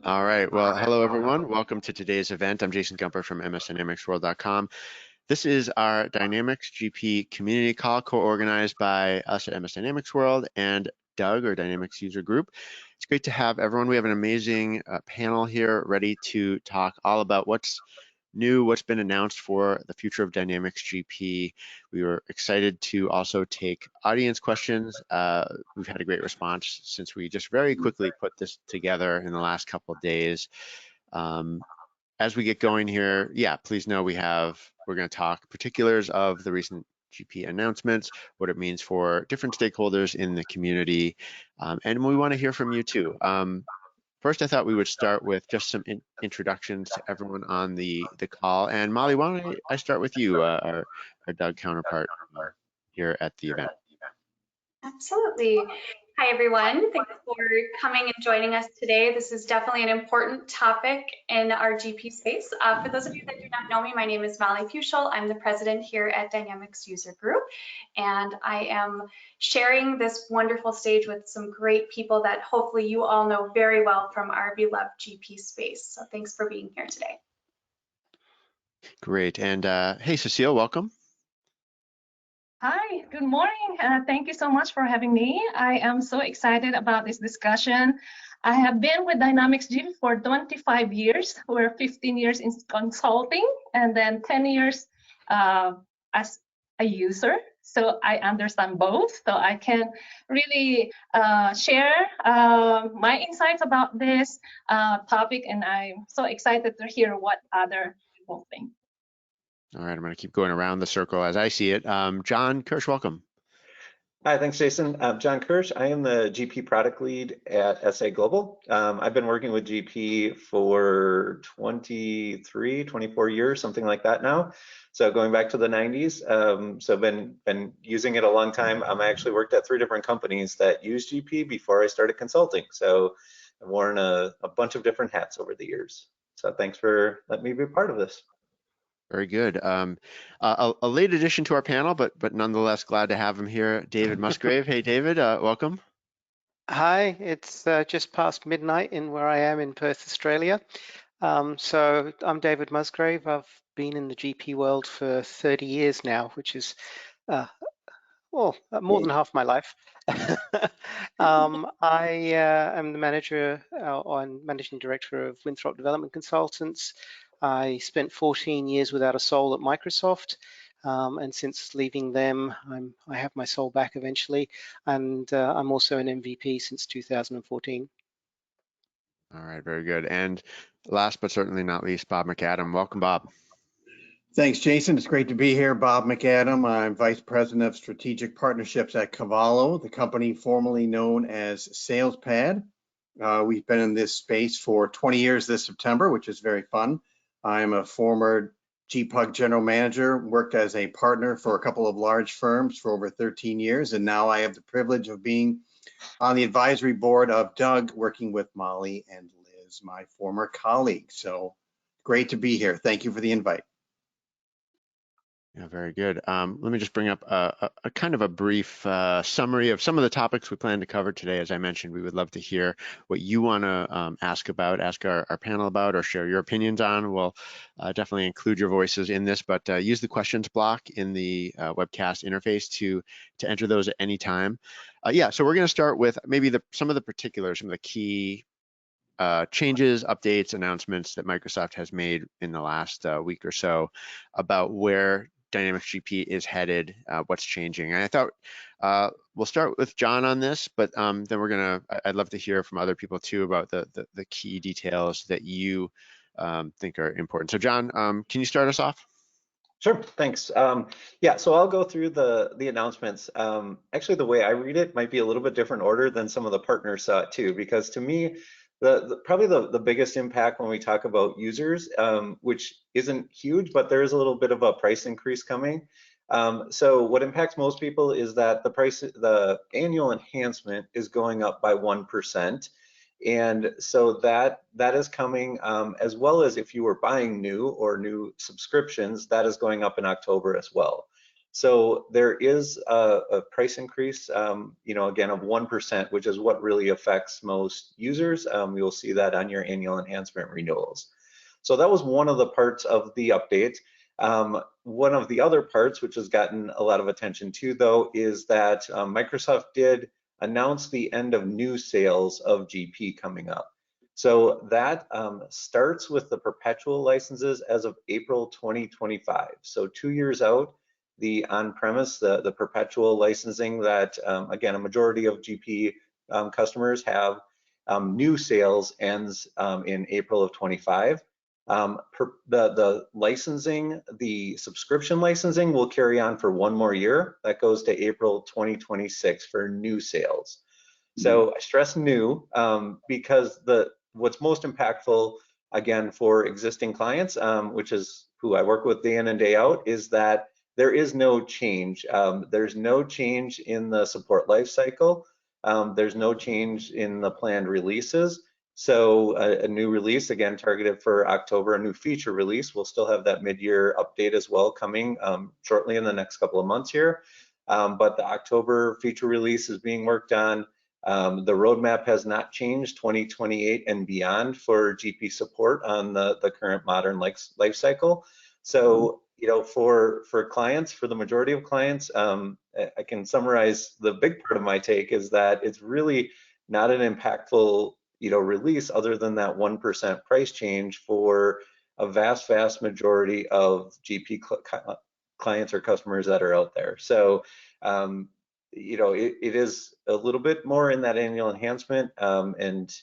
All right. Well, hello everyone. Welcome to today's event. I'm Jason Gumper from msdynamicsworld.com. This is our Dynamics GP community call co-organized by us at MS Dynamics World and Doug, or Dynamics User Group. It's great to have everyone. We have an amazing panel here ready to talk all about what's new, what's been announced for the future of Dynamics GP. We were excited to also take audience questions. We've had a great response since we just very quickly put this together in the last couple of days. As we get going here, yeah, please know we're going to talk particulars of the recent GP announcements, what it means for different stakeholders in the community, and we want to hear from you too. First, I thought we would start with just some introductions to everyone on the call. And Molly, why don't I start with you, our Doug counterpart here at the event. Absolutely. Hi, everyone. Thanks for coming and joining us today. This is definitely an important topic in our GP space. For those of you that do not know me, my name is Molly Fuschel. I'm the president here at Dynamics User Group, and I am sharing this wonderful stage with some great people that hopefully you all know very well from our beloved GP space. So thanks for being here today. Great. And hey, Cecile, welcome. Hi, good morning. Thank you so much for having me. I am so excited about this discussion. I have been with Dynamics GP for 25 years. We're 15 years in consulting and then 10 years as a user. So I understand both. So I can really share my insights about this topic, and I'm so excited to hear what other people think. All right, I'm going to keep going around the circle as I see it. John Kirsch, welcome. Hi, thanks, Jason. I'm John Kirsch. I am the GP product lead at SA Global. I've been working with GP for 23, 24 years, something like that now. So going back to the 90s. So been using it a long time. I actually worked at 3 different companies that use GP before I started consulting. So I've worn a bunch of different hats over the years. So thanks for letting me be a part of this. Very good. A late addition to our panel, but nonetheless glad to have him here, David Musgrave. Hey, David, welcome. Hi, it's just past midnight in where I am in Perth, Australia. So I'm David Musgrave. I've been in the GP world for 30 years now, which is more than half my life. I am the manager and managing director of Winthrop Development Consultants. I spent 14 years without a soul at Microsoft, and since leaving them, I have my soul back eventually, and I'm also an MVP since 2014. All right, very good. And last but certainly not least, Bob McAdam. Welcome, Bob. Thanks, Jason. It's great to be here. Bob McAdam. I'm Vice President of Strategic Partnerships at Cavallo, the company formerly known as SalesPad. We've been in this space for 20 years this September, which is very fun. I'm a former GPUG general manager, worked as a partner for a couple of large firms for over 13 years, and now I have the privilege of being on the advisory board of Doug, working with Molly and Liz, my former colleagues. So great to be here. Thank you for the invite. Yeah, very good. Let me just bring up a kind of a brief summary of some of the topics we plan to cover today. As I mentioned, we would love to hear what you want to ask our panel about, or share your opinions on. We'll definitely include your voices in this, but use the questions block in the webcast interface to enter those at any time. Yeah, so we're going to start with maybe some of the particulars, some of the key changes, updates, announcements that Microsoft has made in the last week or so about where Dynamics GP is headed, what's changing. And I thought we'll start with John on this, but then I'd love to hear from other people too about the key details that you think are important. So John, can you start us off? Sure, thanks. Yeah, so I'll go through the announcements. Actually, the way I read it might be a little bit different order than some of the partners saw it too, because to me, probably the biggest impact when we talk about users, which isn't huge, but there is a little bit of a price increase coming. So what impacts most people is that the annual enhancement is going up by 1%. And so that is coming, as well as if you were buying new subscriptions, that is going up in October as well. So there is a price increase, you know, again of 1%, which is what really affects most users. You'll see that on your annual enhancement renewals. So that was one of the parts of the update. One of the other parts, which has gotten a lot of attention too, though, is that Microsoft did announce the end of new sales of GP coming up. So that starts with the perpetual licenses as of April 2025. So 2 years out, the on-premise, the perpetual licensing that, again, a majority of GP customers have, new sales ends in April of 25. The licensing, the subscription licensing will carry on for 1 more year. That goes to April 2026 for new sales. So I stress new because what's most impactful, again, for existing clients, which is who I work with day in and day out, is that there is no change. There's no change in the support lifecycle. There's no change in the planned releases. So a new release, again, targeted for October, a new feature release. We'll still have that mid-year update as well coming shortly in the next couple of months here. But the October feature release is being worked on. The roadmap has not changed, 2028 and beyond for GP support on the current modern life cycle. So, you know, for clients, for the majority of clients, I can summarize the big part of my take is that it's really not an impactful, you know, release other than that 1% price change for a vast majority of GP clients or customers that are out there. So, you know, it is a little bit more in that annual enhancement, and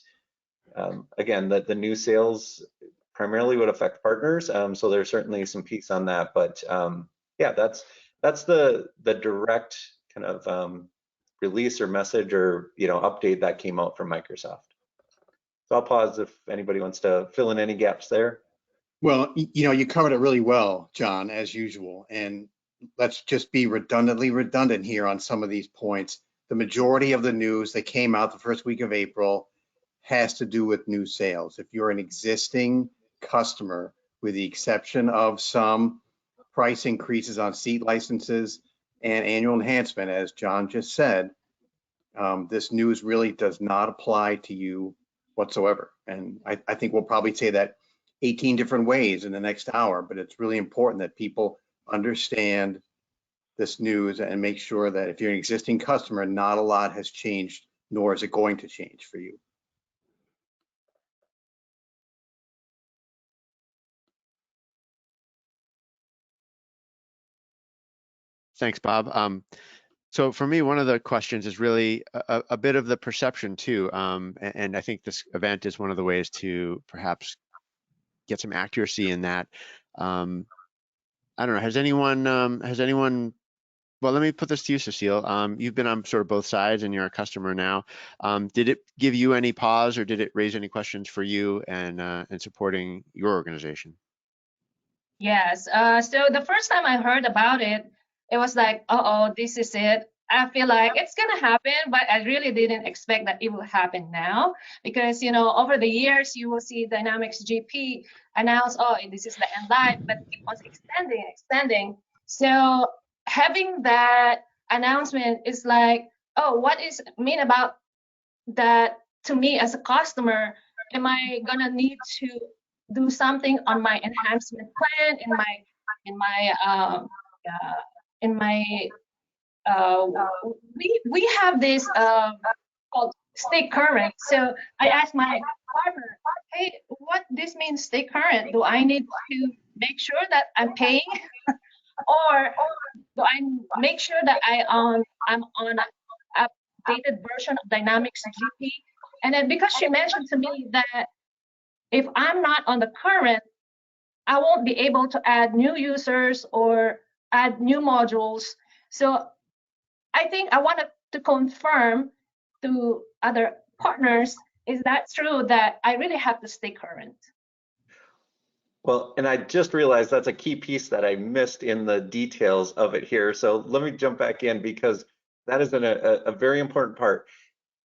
again, the new sales primarily would affect partners, so there's certainly some piece on that, but yeah, that's the direct kind of release or message or, you know, update that came out from Microsoft. So I'll pause if anybody wants to fill in any gaps there. Well, you know, you covered it really well, John, as usual. And let's just be redundantly redundant here on some of these points. The majority of the news that came out the first week of April has to do with new sales. If you're an existing customer, with the exception of some price increases on seat licenses and annual enhancement, as John just said, this news really does not apply to you whatsoever. And I think we'll probably say that 18 different ways in the next hour, but it's really important that people understand this news and make sure that if you're an existing customer, not a lot has changed, nor is it going to change for you. Thanks, Bob. So for me, one of the questions is really a bit of the perception too. And I think this event is one of the ways to perhaps get some accuracy in that. I don't know, has anyone, well, let me put this to you, Cecile. You've been on sort of both sides and you're a customer now. Did it give you any pause or did it raise any questions for you and supporting your organization? Yes. So the first time I heard about it, it was like, uh-oh, this is it. I feel like it's gonna happen, but I really didn't expect that it will happen now because, you know, over the years you will see Dynamics GP announce, oh, this is the end life, but keep on extending. So having that announcement is like, oh, what is mean about that to me as a customer? Am I gonna need to do something on my enhancement plan we have this called stay current. So I asked my partner, hey, what this means stay current? Do I need to make sure that I'm paying or do I make sure that I'm on an updated version of Dynamics GP? And then because she mentioned to me that if I'm not on the current, I won't be able to add new users or add new modules. So I think I wanted to confirm to other partners, is that true that I really have to stay current? Well, and I just realized that's a key piece that I missed in the details of it here. So let me jump back in because that is a very important part.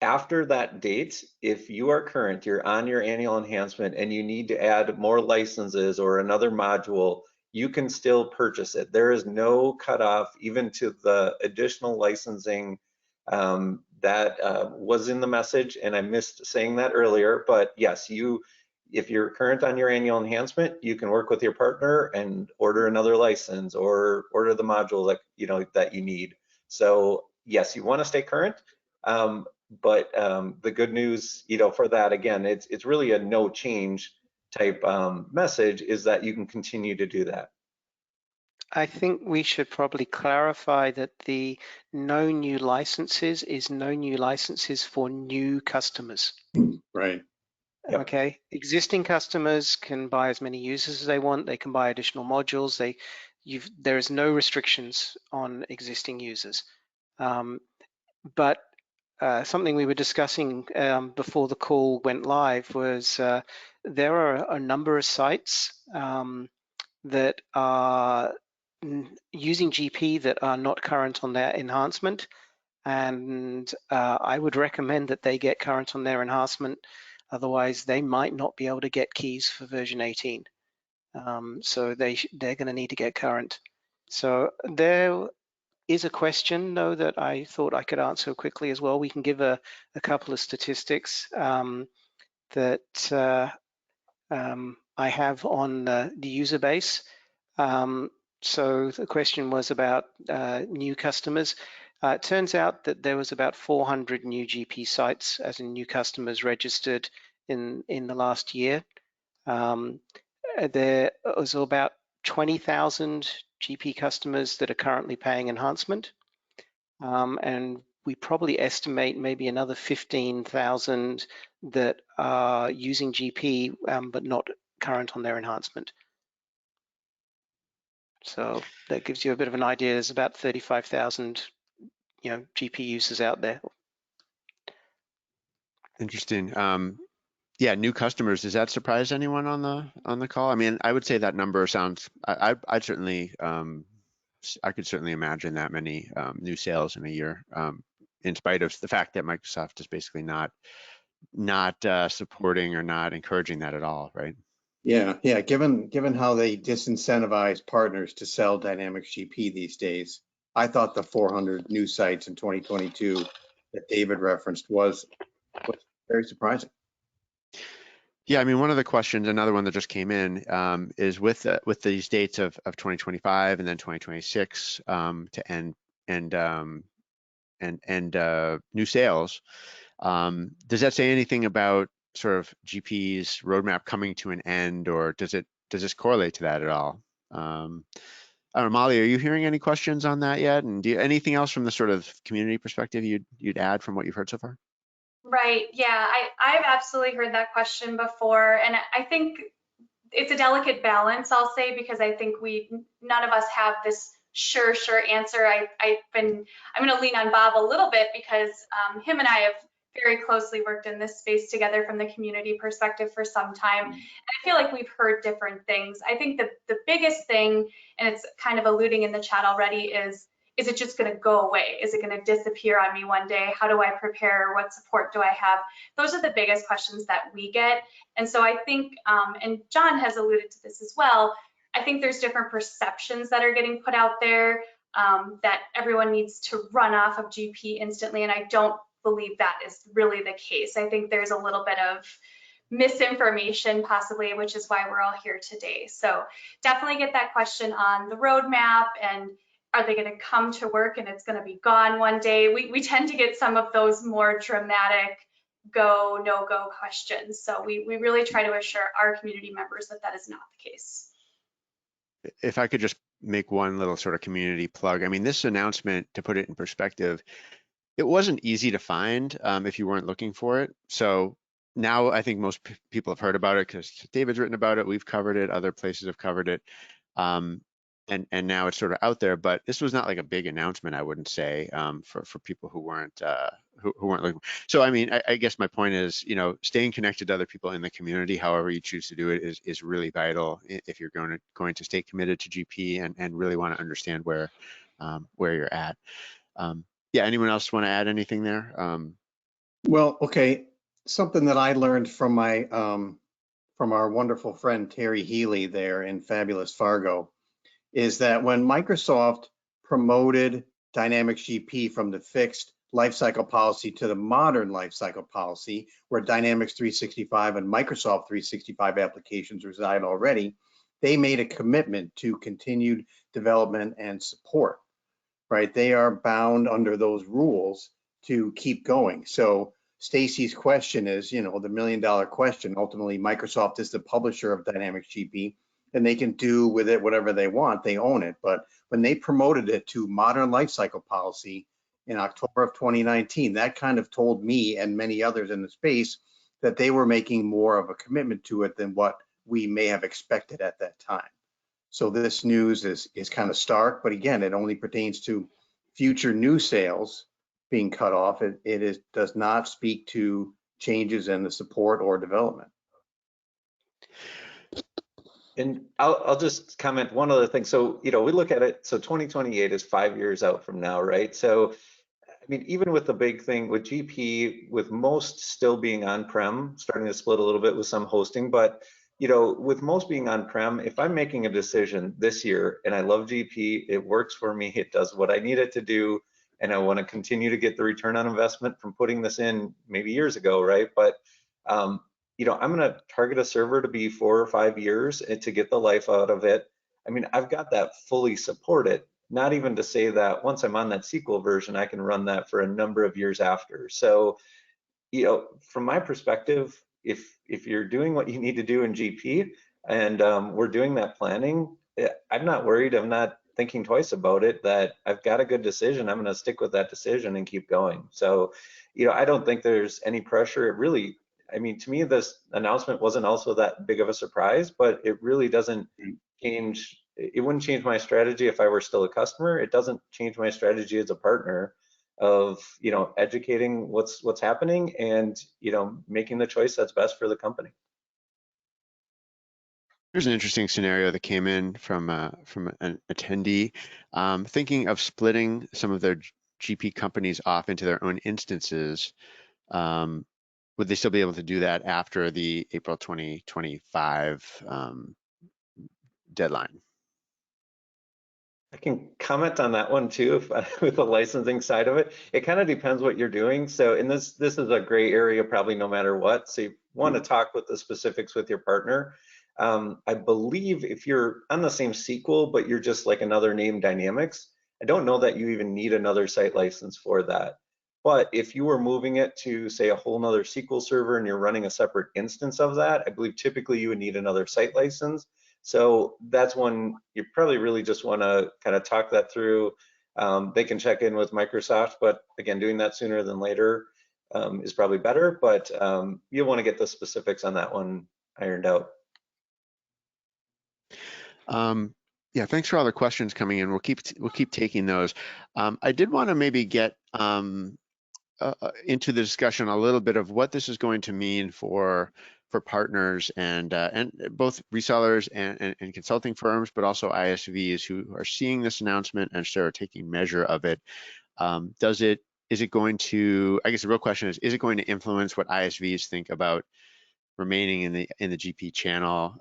After that date, if you are current, you're on your annual enhancement and you need to add more licenses or another module, you can still purchase it. There is no cutoff even to the additional licensing that was in the message, and I missed saying that earlier, but yes, if you're current on your annual enhancement, you can work with your partner and order another license or order the module that you need. So yes, you want to stay current, but the good news, for that, again, it's really a no change type message, is that you can continue to do that. I think we should probably clarify that the no new licenses is no new licenses for new customers. Right. Yep. Okay, existing customers can buy as many users as they want. They can buy additional modules. There is no restrictions on existing users. But something we were discussing before the call went live was there are a number of sites that are using GP that are not current on their enhancement, and I would recommend that they get current on their enhancement. Otherwise, they might not be able to get keys for version 18. So they're going to need to get current. So there is a question, though, that I thought I could answer quickly as well. We can give a couple of statistics that I have on the user base. So the question was about new customers. It turns out that there was about 400 new GP sites, as in new customers registered in the last year. There was about 20,000 GP customers that are currently paying enhancement. And we probably estimate maybe another 15,000 that are using GP but not current on their enhancement. So that gives you a bit of an idea. There's about 35,000, GP users out there. Interesting. Yeah, new customers. Does that surprise anyone on the call? I mean, I would say that number sounds. I'd certainly. I could certainly imagine that many new sales in a year, in spite of the fact that Microsoft is basically not supporting or not encouraging that at all, right? Yeah. Given how they disincentivize partners to sell Dynamics GP these days, I thought the 400 new sites in 2022 that David referenced was very surprising. Yeah, I mean, one of the questions, another one that just came in, is with these dates of 2025 and then 2026 to end new sales. Does that say anything about sort of GP's roadmap coming to an end, or does this correlate to that at all? I don't know, Molly, are you hearing any questions on that yet? And anything else from the sort of community perspective you'd add from what you've heard so far? Right, yeah, I've absolutely heard that question before, and I think it's a delicate balance, I'll say, because I think none of us have this sure answer. I'm going to lean on Bob a little bit because him and I have very closely worked in this space together from the community perspective for some time. And I feel like we've heard different things. I think the biggest thing, and it's kind of alluding in the chat already, is it just going to go away? Is it going to disappear on me one day? How do I prepare? What support do I have? Those are the biggest questions that we get. And so I think, and John has alluded to this as well, I think there's different perceptions that are getting put out there that everyone needs to run off of GP instantly. And I don't believe that is really the case. I think there's a little bit of misinformation possibly, which is why we're all here today. So definitely get that question on the roadmap, and are they going to come to work and it's going to be gone one day? We tend to get some of those more dramatic go, no go questions. So we really try to assure our community members that that is not the case. If I could just make one little sort of community plug. I mean, this announcement, to put it in perspective, it wasn't easy to find if you weren't looking for it. So now I think most people have heard about it because David's written about it. We've covered it. Other places have covered it. And now it's sort of out there, but this was not like a big announcement, I wouldn't say, for people who weren't looking. So I mean, I guess my point is, staying connected to other people in the community, however you choose to do it, is really vital if you're going to stay committed to GP and really want to understand where you're at. Yeah, anyone else want to add anything there? Well, okay, something that I learned from from our wonderful friend Terry Healy there in fabulous Fargo. is that when Microsoft promoted Dynamics GP from the fixed lifecycle policy to the modern lifecycle policy, where Dynamics 365 and Microsoft 365 applications reside already, they made a commitment to continued development and support, right? They are bound under those rules to keep going. So Stacy's question is, the $1 million question. Ultimately, Microsoft is the publisher of Dynamics GP, and they can do with it whatever they want. They own it. But when they promoted it to modern lifecycle policy in October of 2019, that kind of told me and many others in the space that they were making more of a commitment to it than what we may have expected at that time. So this news is kind of stark, but again, it only pertains to future new sales being cut off. It does not speak to changes in the support or development. And I'll just comment one other thing. So, we look at it, so 2028 is 5 years out from now, right? So, I mean, even with the big thing with GP, with most still being on-prem, starting to split a little bit with some hosting, but with most being on-prem, if I'm making a decision this year and I love GP, it works for me, it does what I need it to do, and I want to continue to get the return on investment from putting this in maybe years ago, right? But I'm going to target a server to be 4 or 5 years and to get the life out of it. I mean, I've got that fully supported. Not even to say that once I'm on that SQL version, I can run that for a number of years after. So, from my perspective, if you're doing what you need to do in GP and we're doing that planning, I'm not worried. I'm not thinking twice about it, that I've got a good decision. I'm going to stick with that decision and keep going. So, I don't think there's any pressure. It really, I mean, to me, this announcement wasn't also that big of a surprise, but it really doesn't change. It wouldn't change my strategy if I were still a customer. It doesn't change my strategy as a partner of, educating what's happening and, making the choice that's best for the company. Here's an interesting scenario that came in from an attendee, thinking of splitting some of their GP companies off into their own instances. Would they still be able to do that after the April 2025 deadline? I can comment on that one too, with the licensing side of it. It kind of depends what you're doing. So, and this is a gray area probably no matter what. So you want to talk with the specifics with your partner. I believe if you're on the same SQL, but you're just like another name Dynamics, I don't know that you even need another site license for that. But if you were moving it to, say, a whole nother SQL server and you're running a separate instance of that, I believe typically you would need another site license. So that's when you probably really just want to kind of talk that through. They can check in with Microsoft, but again, doing that sooner than later is probably better. But you'll want to get the specifics on that one ironed out. Yeah, thanks for all the questions coming in. We'll keep taking those. I did want to maybe get into the discussion a little bit of what this is going to mean for partners and both resellers and consulting firms, but also ISVs who are seeing this announcement and sort of taking measure of it. Is it going to, I guess the real question is it going to influence what ISVs think about remaining in the GP channel?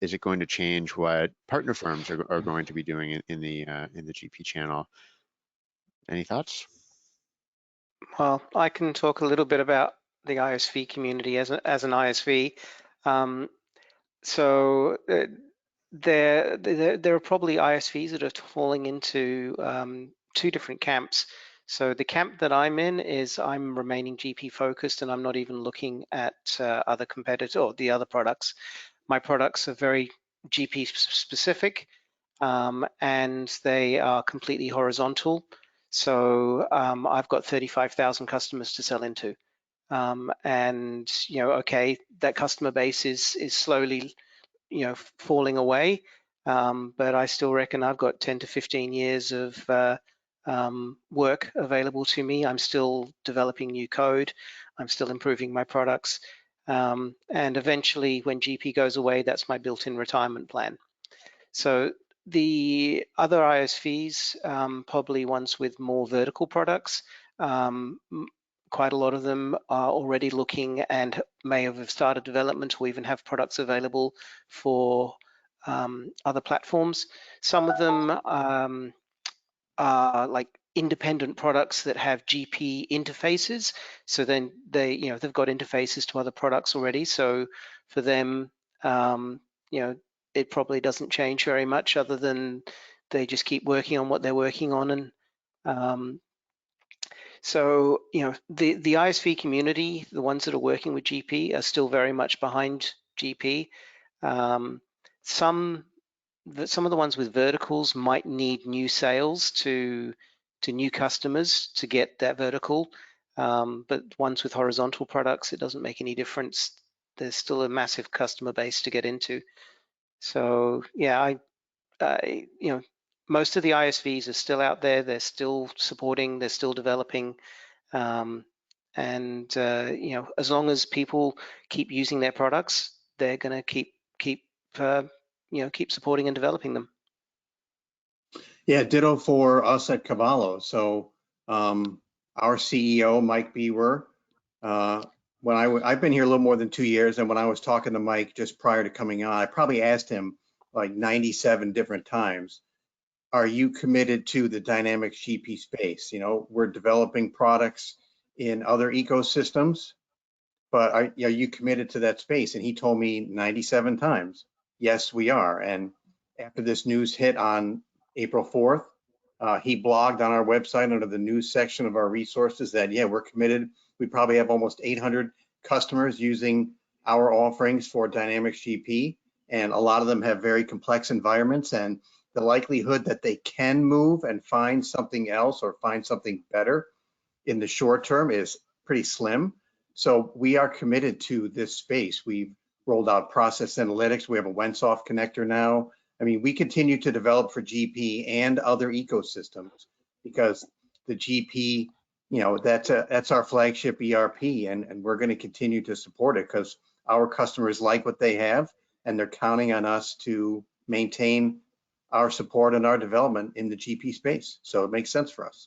Is it going to change what partner firms are going to be doing in the GP channel? Any thoughts? Well, I can talk a little bit about the ISV community as an ISV. So there are probably ISVs that are falling into two different camps. So the camp that I'm in is I'm remaining GP focused, and I'm not even looking at other competitors or the other products. My products are very GP specific, and they are completely horizontal. So I've got 35,000 customers to sell into. And, okay, that customer base is slowly, falling away. But I still reckon I've got 10 to 15 years of work available to me. I'm still developing new code. I'm still improving my products. And eventually when GP goes away, that's my built-in retirement plan. So the other ISVs, probably ones with more vertical products, quite a lot of them are already looking and may have started development or even have products available for other platforms. Some of them are like independent products that have GP interfaces. So then they, they've got interfaces to other products already. So for them, it probably doesn't change very much other than they just keep working on what they're working on. And so, the ISV community, the ones that are working with GP, are still very much behind GP. Some of the ones with verticals might need new sales to new customers to get that vertical, but ones with horizontal products, it doesn't make any difference. There's still a massive customer base to get into. So yeah, most of the ISVs are still out there. They're still supporting. They're still developing. And as long as people keep using their products, they're going to keep supporting and developing them. Yeah, ditto for us at Cavallo. So our CEO, Mike Bewer, I've been here a little more than 2 years, and when I was talking to Mike just prior to coming on, I probably asked him like 97 different times, are you committed to the Dynamics GP space? We're developing products in other ecosystems, but are you committed to that space? And he told me 97 times, yes, we are. And after this news hit on April 4th, he blogged on our website under the news section of our resources that, yeah, we're committed. We probably have almost 800 customers using our offerings for Dynamics GP, and a lot of them have very complex environments, and the likelihood that they can move and find something else or find something better in the short term is pretty slim. So we are committed to this space. We've rolled out process analytics. We have a Wensoft connector now. I mean, we continue to develop for GP and other ecosystems because the GP, that's our flagship ERP, and we're going to continue to support it because our customers like what they have, and they're counting on us to maintain our support and our development in the GP space. So it makes sense for us.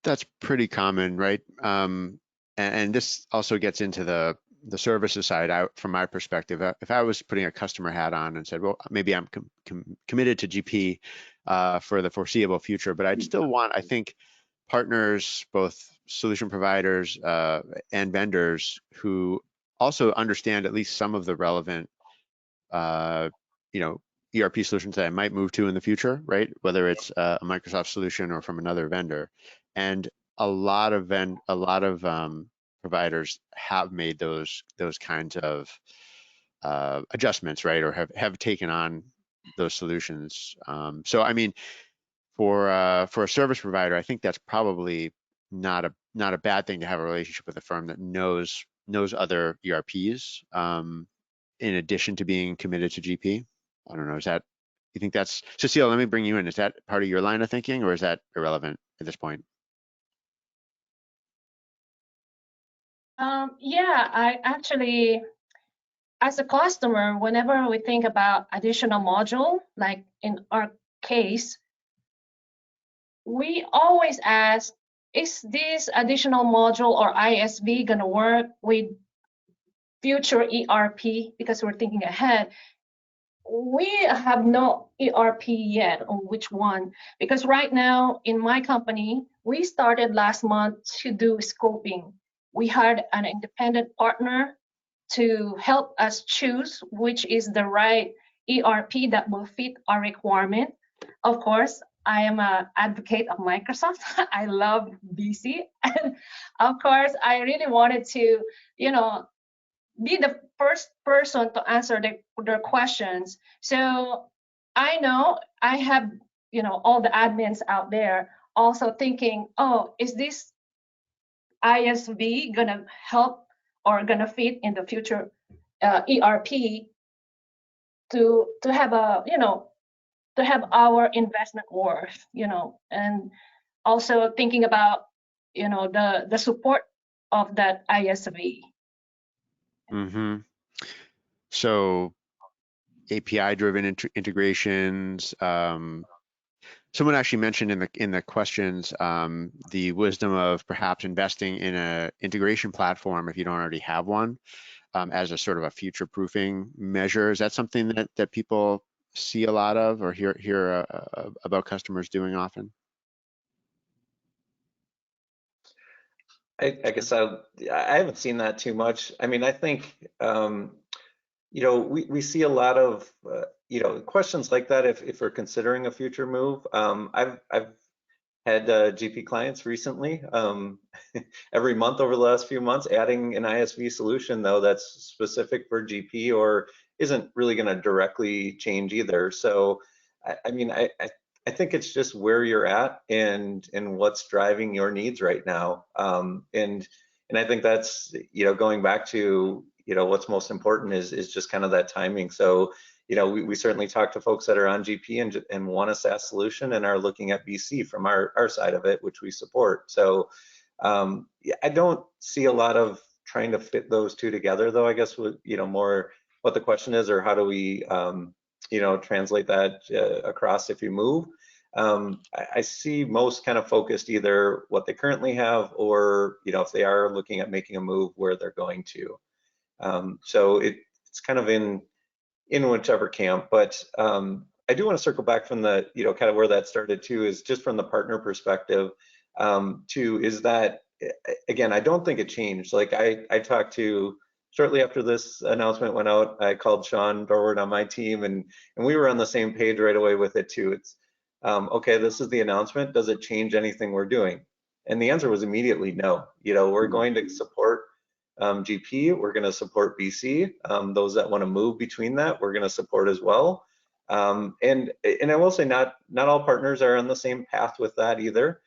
That's pretty common, right? And this also gets into the services side. From my perspective, if I was putting a customer hat on and said, well, maybe I'm committed to GP for the foreseeable future, but I'd still want, I think, partners, both solution providers and vendors who also understand at least some of the relevant, ERP solutions that I might move to in the future, right? Whether it's a Microsoft solution or from another vendor. And a lot of providers have made those kinds of adjustments, right? Or have taken on those solutions. So I mean, for a service provider, I think that's probably not a bad thing to have a relationship with a firm that knows other ERPs in addition to being committed to GP. I don't know. You think that's, Cecile, let me bring you in. Is that part of your line of thinking, or is that irrelevant at this point? Yeah, I actually, as a customer, whenever we think about additional module, like in our case, we always ask, is this additional module or ISV going to work with future ERP? Because we're thinking ahead. We have no ERP yet on which one, because right now in my company, we started last month to do scoping. We hired an independent partner to help us choose which is the right ERP that will fit our requirement. Of course, I am an advocate of Microsoft. I love BC. And of course, I really wanted to, be the first person to answer their questions. So I know I have, all the admins out there also thinking, oh, is this ISV gonna help or gonna fit in the future ERP to have to have our investment worth, and also thinking about, the support of that ISV. Mm-hmm. So API-driven integrations, Someone actually mentioned in the questions the wisdom of perhaps investing in an integration platform if you don't already have one, as a sort of a future-proofing measure. Is that something that people see a lot of or hear about customers doing often? I guess I haven't seen that too much. I mean, I think you know, we see a lot of you know, questions like that if we're considering a future move. I've had GP clients recently, every month over the last few months, adding an ISV solution though that's specific for GP or isn't really going to directly change either. So, I mean, I think it's just where you're at and what's driving your needs right now. And I think that's, you know, going back to, you know, what's most important is just kind of that timing. So, you know, we certainly talk to folks that are on GP and want a SaaS solution and are looking at BC from our side of it, which we support. So yeah, I don't see a lot of trying to fit those two together, though. I guess with, you know, more what the question is, or how do we, you know, translate that across if you move. I see most kind of focused either what they currently have or, you know, if they are looking at making a move, where they're going to. So it's kind of in whichever camp, but I do want to circle back from the, you know, kind of where that started too, is just from the partner perspective, too, is that, again, I don't think it changed. Like I talked to, shortly after this announcement went out, I called Sean Dorward on my team and we were on the same page right away with it too. It's, okay, this is the announcement. Does it change anything we're doing? And the answer was immediately no. You know, we're going to support GP, we're going to support BC. Those that want to move between that, we're going to support as well. And I will say not all partners are on the same path with that either.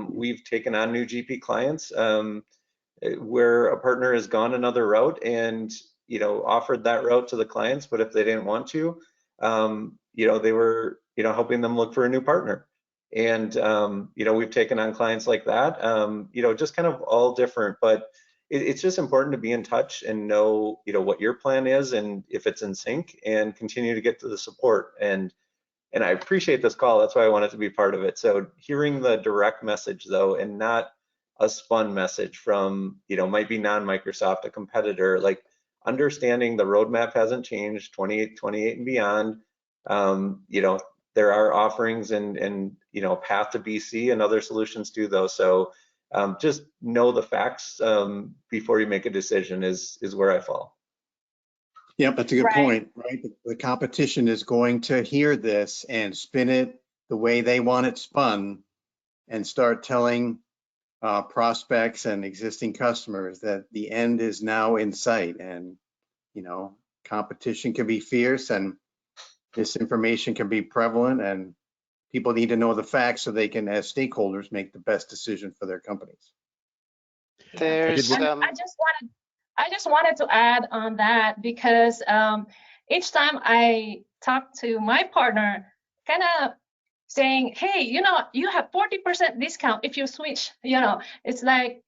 We've taken on new GP clients where a partner has gone another route and, you know, offered that route to the clients, but if they didn't want to, you know, they were, you know, helping them look for a new partner. And, you know, we've taken on clients like that, you know, just kind of all different, but it's just important to be in touch and know, you know, what your plan is and if it's in sync, and continue to get to the support. And I appreciate this call. That's why I wanted to be part of it. So hearing the direct message though, and not a spun message from, you know, might be non-Microsoft, a competitor, like understanding the roadmap hasn't changed, 28 and beyond. You know, there are offerings and, you know, path to BC and other solutions too though. So just know the facts before you make a decision is where I fall. Yep, that's a good Right. point, right? The competition is going to hear this and spin it the way they want it spun and start telling prospects and existing customers that the end is now in sight. And, you know, competition can be fierce and disinformation can be prevalent, and people need to know the facts so they can, as stakeholders, make the best decision for their companies. There's I just wanted to add on that because each time I talk to my partner, kind of saying, hey, you know, you have 40% discount if you switch, you know, it's like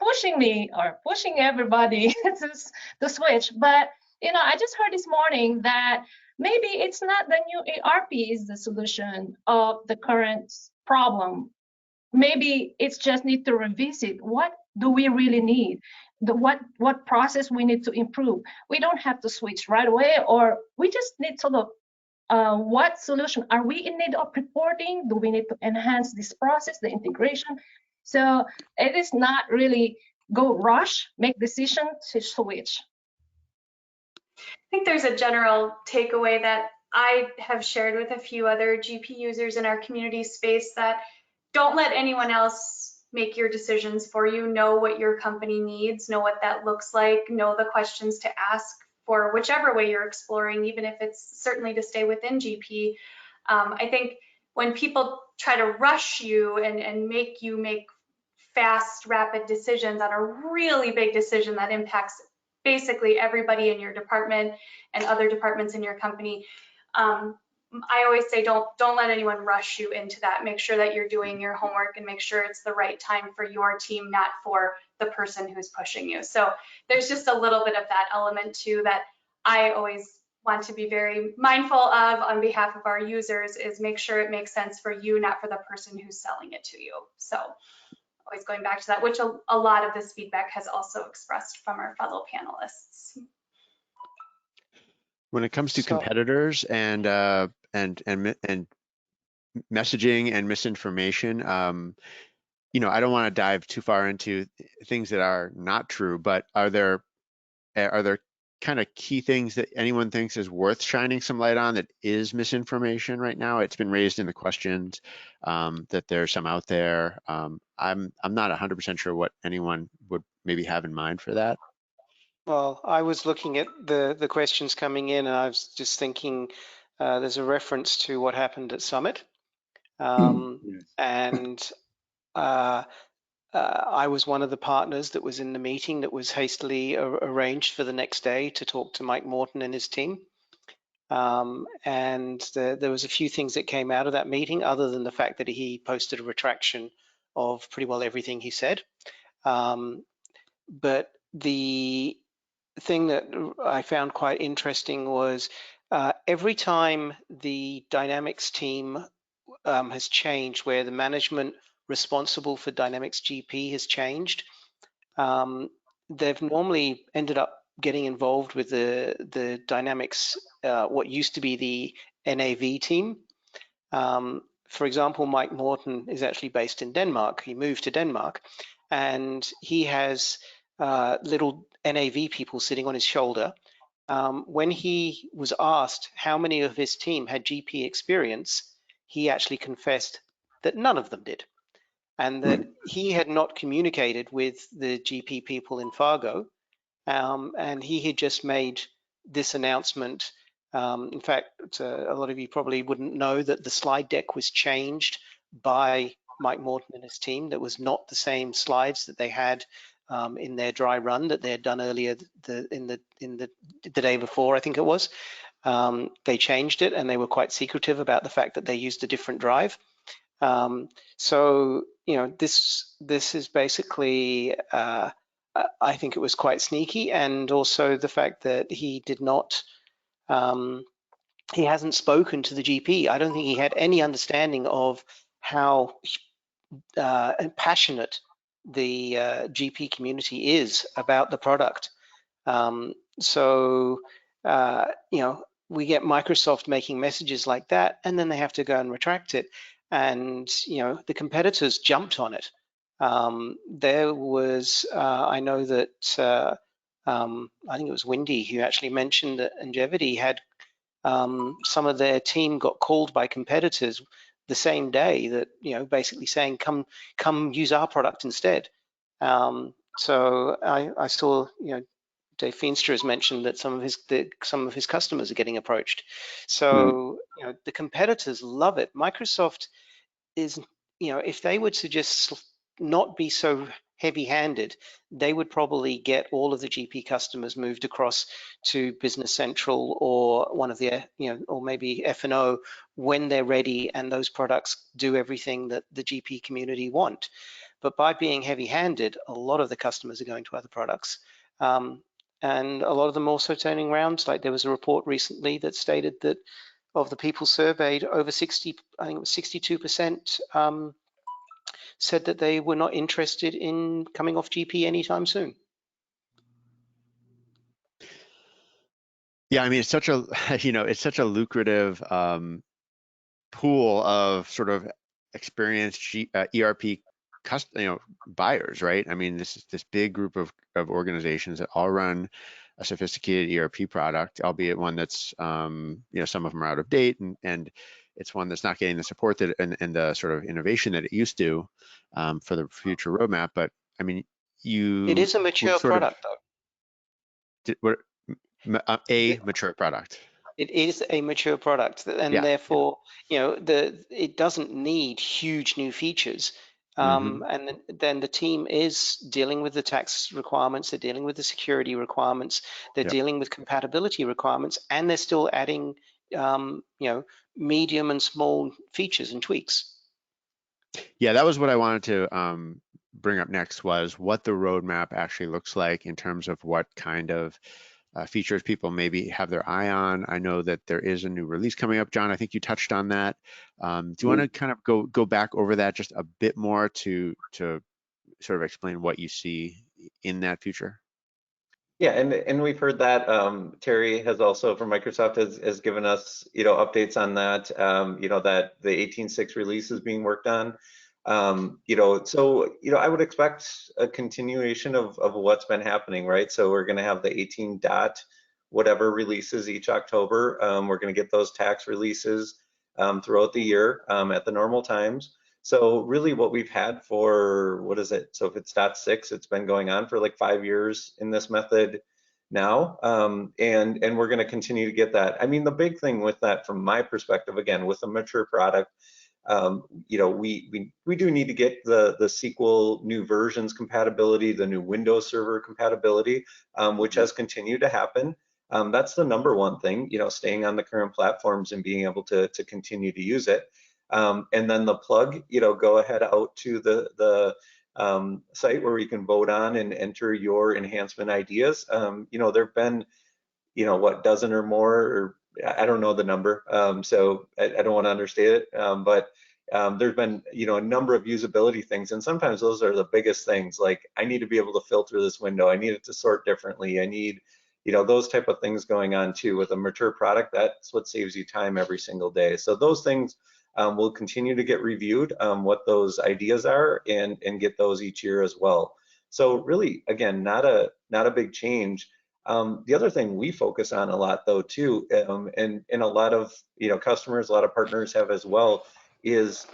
pushing me or pushing everybody to switch. But, you know, I just heard this morning that maybe it's not the new ERP is the solution of the current problem. Maybe it's just need to revisit what do we really need, what process we need to improve. We don't have to switch right away, or we just need to look what solution are we in need of reporting. Do we need to enhance this process, the integration? So it is not really go rush, make decision to switch. I think there's a general takeaway that I have shared with a few other GP users in our community space, that don't let anyone else make your decisions for you. Know what your company needs, know what that looks like, know the questions to ask for whichever way you're exploring, even if it's certainly to stay within GP. I think when people try to rush you and make you make fast, rapid decisions on a really big decision that impacts basically everybody in your department and other departments in your company, I always say don't let anyone rush you into that. Make sure that you're doing your homework and make sure it's the right time for your team, not for the person who's pushing you. So there's just a little bit of that element too that I always want to be very mindful of on behalf of our users is make sure it makes sense for you, not for the person who's selling it to you. So always going back to that, which a lot of this feedback has also expressed from our fellow panelists. When it comes to So, competitors and messaging and misinformation, I don't want to dive too far into things that are not true, but are there kind of key things that anyone thinks is worth shining some light on that is misinformation right now? It's been raised in the questions that there's some out there. I'm not 100% sure what anyone would maybe have in mind for that. well, I was looking at the questions coming in, and I was just thinking there's a reference to what happened at Summit. Yes. And I was one of the partners that was in the meeting that was hastily arranged for the next day to talk to Mike Morton and his team. And there was a few things that came out of that meeting, other than the fact that he posted a retraction of pretty well everything he said. But the thing that I found quite interesting was every time the Dynamics team has changed, where the management responsible for Dynamics GP has changed, they've normally ended up getting involved with the Dynamics, what used to be the NAV team. For example, Mike Morton is actually based in Denmark. He moved to Denmark, and he has little NAV people sitting on his shoulder. When he was asked how many of his team had GP experience, he actually confessed that none of them did, and that he had not communicated with the GP people in Fargo, and he had just made this announcement. In fact, a lot of you probably wouldn't know that the slide deck was changed by Mike Morton and his team. That was not the same slides that they had in their dry run that they had done earlier the day before, I think it was. They changed it, and they were quite secretive about the fact that they used a different drive. So this is basically. I think it was quite sneaky, and also the fact that he did not. He hasn't spoken to the GP. I don't think he had any understanding of how passionate the GP community is about the product. So we get Microsoft making messages like that, and then they have to go and retract it. And the competitors jumped on it. There was, I know that I think it was Wendy who actually mentioned that Ingevity had some of their team got called by competitors the same day, that basically saying come use our product instead. So I saw Dave Feenstra has mentioned that some of his customers are getting approached. So the competitors love it. Microsoft is, if they were to just not be so heavy-handed, they would probably get all of the GP customers moved across to Business Central or one of the, or maybe F&O when they're ready, and those products do everything that the GP community want. But by being heavy-handed, a lot of the customers are going to other products. And a lot of them also turning around. Like there was a report recently that stated that of the people surveyed, over 60, I think it was 62%, said that they were not interested in coming off GP anytime soon. Yeah, I mean, it's such a, it's such a lucrative pool of sort of experienced ERP buyers, right? I mean, this big group of organizations that all run a sophisticated ERP product, albeit one that's some of them are out of date, and it's one that's not getting the support that and the sort of innovation that it used to for the future roadmap. But I mean, It is a mature product, though. A mature product. It is a mature product, and therefore, it doesn't need huge new features. And then the team is dealing with the tax requirements, they're dealing with the security requirements, they're dealing with compatibility requirements, and they're still adding, medium and small features and tweaks. Yeah, that was what I wanted to bring up next, was what the roadmap actually looks like in terms of what kind of features people maybe have their eye on. I know that there is a new release coming up. John, I think you touched on that. Do you want to kind of go back over that just a bit more to sort of explain what you see in that future? Yeah, and we've heard that Terry has also from Microsoft has given us updates on that. That the 18.6 release is being worked on. So I would expect a continuation of what's been happening, right? So we're going to have the 18 dot whatever releases each October. We're going to get those tax releases throughout the year at the normal times. So really what we've had for, what is it? So if it's .6, it's been going on for like 5 years in this method now. And we're gonna continue to get that. I mean, the big thing with that from my perspective, again, with a mature product, we do need to get the SQL new versions compatibility, the new Windows Server compatibility, which has continued to happen. That's the number one thing, staying on the current platforms and being able to continue to use it. And then the plug, go ahead out to the site where you can vote on and enter your enhancement ideas. There've been, what, dozen or more, or I don't know the number, so I don't want to understate it, but there's been, a number of usability things, and sometimes those are the biggest things. Like, I need to be able to filter this window. I need it to sort differently. I need, those type of things going on too. With a mature product, that's what saves you time every single day. So those things will continue to get reviewed, what those ideas are, and get those each year as well. So really, again, not a big change. The other thing we focus on a lot though too, and a lot of customers, a lot of partners have as well, is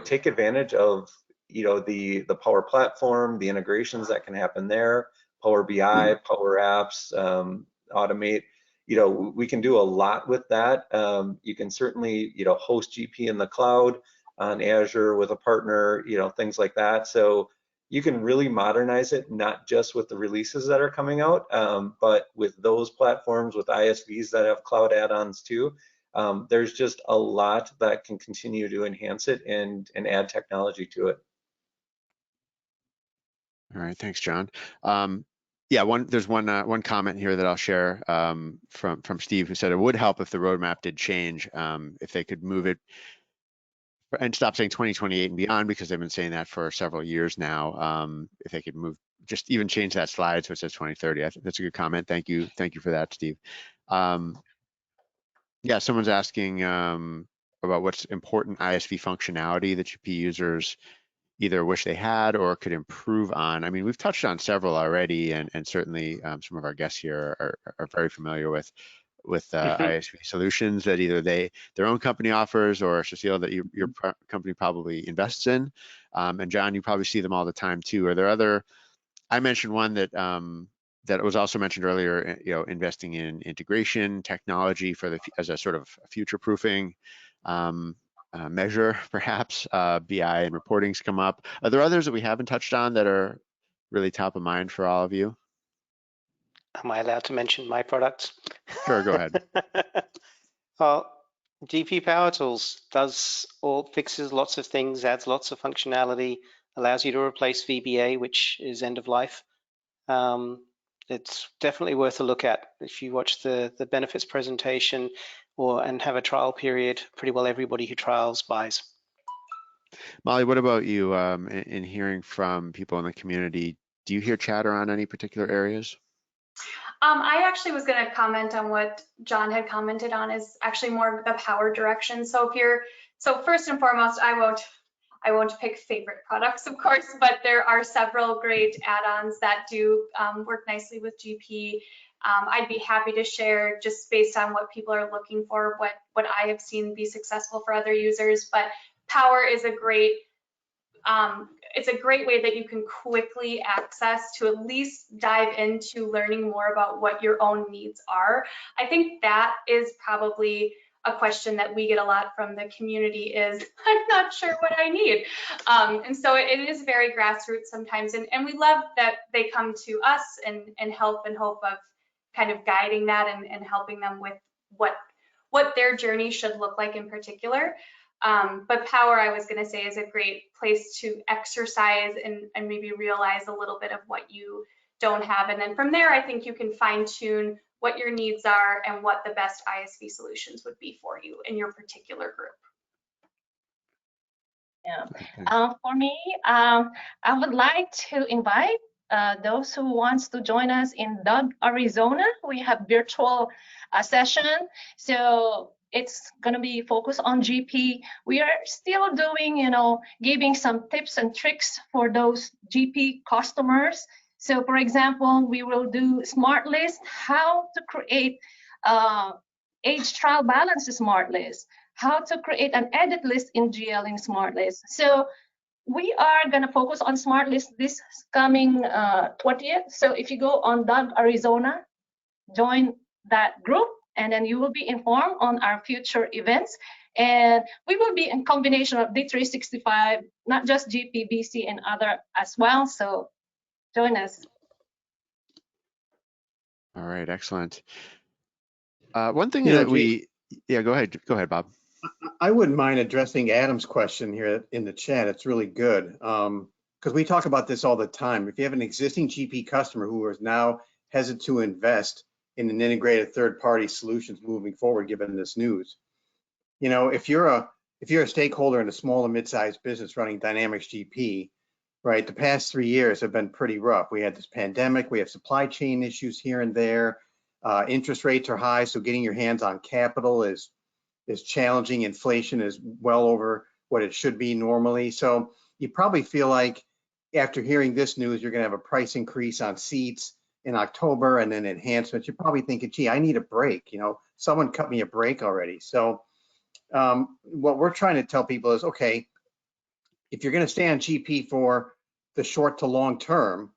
take advantage of the Power Platform, the integrations that can happen there, Power BI, Power Apps, Automate. We can do a lot with that. You can certainly host GP in the cloud on Azure with a partner, things like that. So you can really modernize it, not just with the releases that are coming out, but with those platforms, with ISVs that have cloud add-ons too. There's just a lot that can continue to enhance it and add technology to it. All right, thanks, John. Yeah, there's one comment here that I'll share from Steve, who said it would help if the roadmap did change, if they could move it and stop saying 2028 and beyond, because they've been saying that for several years now. If they could move, just even change that slide so it says 2030. I think that's a good comment. Thank you for that, Steve. Yeah, someone's asking about what's important ISV functionality that GP users either wish they had or could improve on. I mean, we've touched on several already, and certainly some of our guests here are very familiar with ISV solutions that either their own company offers, or Cecile, that your company probably invests in. And John, you probably see them all the time too. Are there other? I mentioned one that that was also mentioned earlier. Investing in integration technology as a sort of future-proofing measure, perhaps. BI and reporting's come up. Are there others that we haven't touched on that are really top of mind for all of you? Am I allowed to mention my products? Sure, go ahead. Well, GP Power Tools fixes lots of things, adds lots of functionality, allows you to replace VBA, which is end of life. It's definitely worth a look at. If you watch the benefits presentation and have a trial period, pretty well everybody who trials buys. Molly, what about you? In hearing from people in the community, do you hear chatter on any particular areas? I actually was going to comment on what John had commented on, is actually more the power direction. So first and foremost, I won't pick favorite products, of course, but there are several great add-ons that do work nicely with GP. I'd be happy to share, just based on what people are looking for, what I have seen be successful for other users. But Power is a great it's a great way that you can quickly access to at least dive into learning more about what your own needs are. I think that is probably a question that we get a lot from the community, is I'm not sure what I need. And so it is very grassroots sometimes. And we love that they come to us and help in hope of kind of guiding that and helping them with what their journey should look like in particular. But Power, I was going to say, is a great place to exercise and maybe realize a little bit of what you don't have. And then from there, I think you can fine tune what your needs are and what the best ISV solutions would be for you in your particular group. Yeah. For me, I would like to invite those who wants to join us in Doug, Arizona. We have virtual session, so it's going to be focused on GP. We are still doing, giving some tips and tricks for those GP customers. So, for example, we will do smart list, how to create age trial balance smart list, how to create an edit list in GL in smart list. So we are going to focus on smart list this coming 20th. So if you go on Doug, Arizona, join that group, and then you will be informed on our future events. And we will be in combination of D365, not just GPBC and other as well. So join us. All right, excellent. One thing that yeah, go ahead, Bob. I wouldn't mind addressing Adam's question here in the chat. It's really good because we talk about this all the time. If you have an existing GP customer who is now hesitant to invest in an integrated third-party solutions moving forward, given this news, if you're a stakeholder in a small and mid-sized business running Dynamics GP, right? The past 3 years have been pretty rough. We had this pandemic. We have supply chain issues here and there. Interest rates are high, so getting your hands on capital is challenging. Inflation is well over what it should be normally. So you probably feel like after hearing this news, you're going to have a price increase on seats in October and then enhancements. You're probably thinking, gee, I need a break. Someone cut me a break already. So what we're trying to tell people is, okay, if you're going to stay on GP for the short to long term,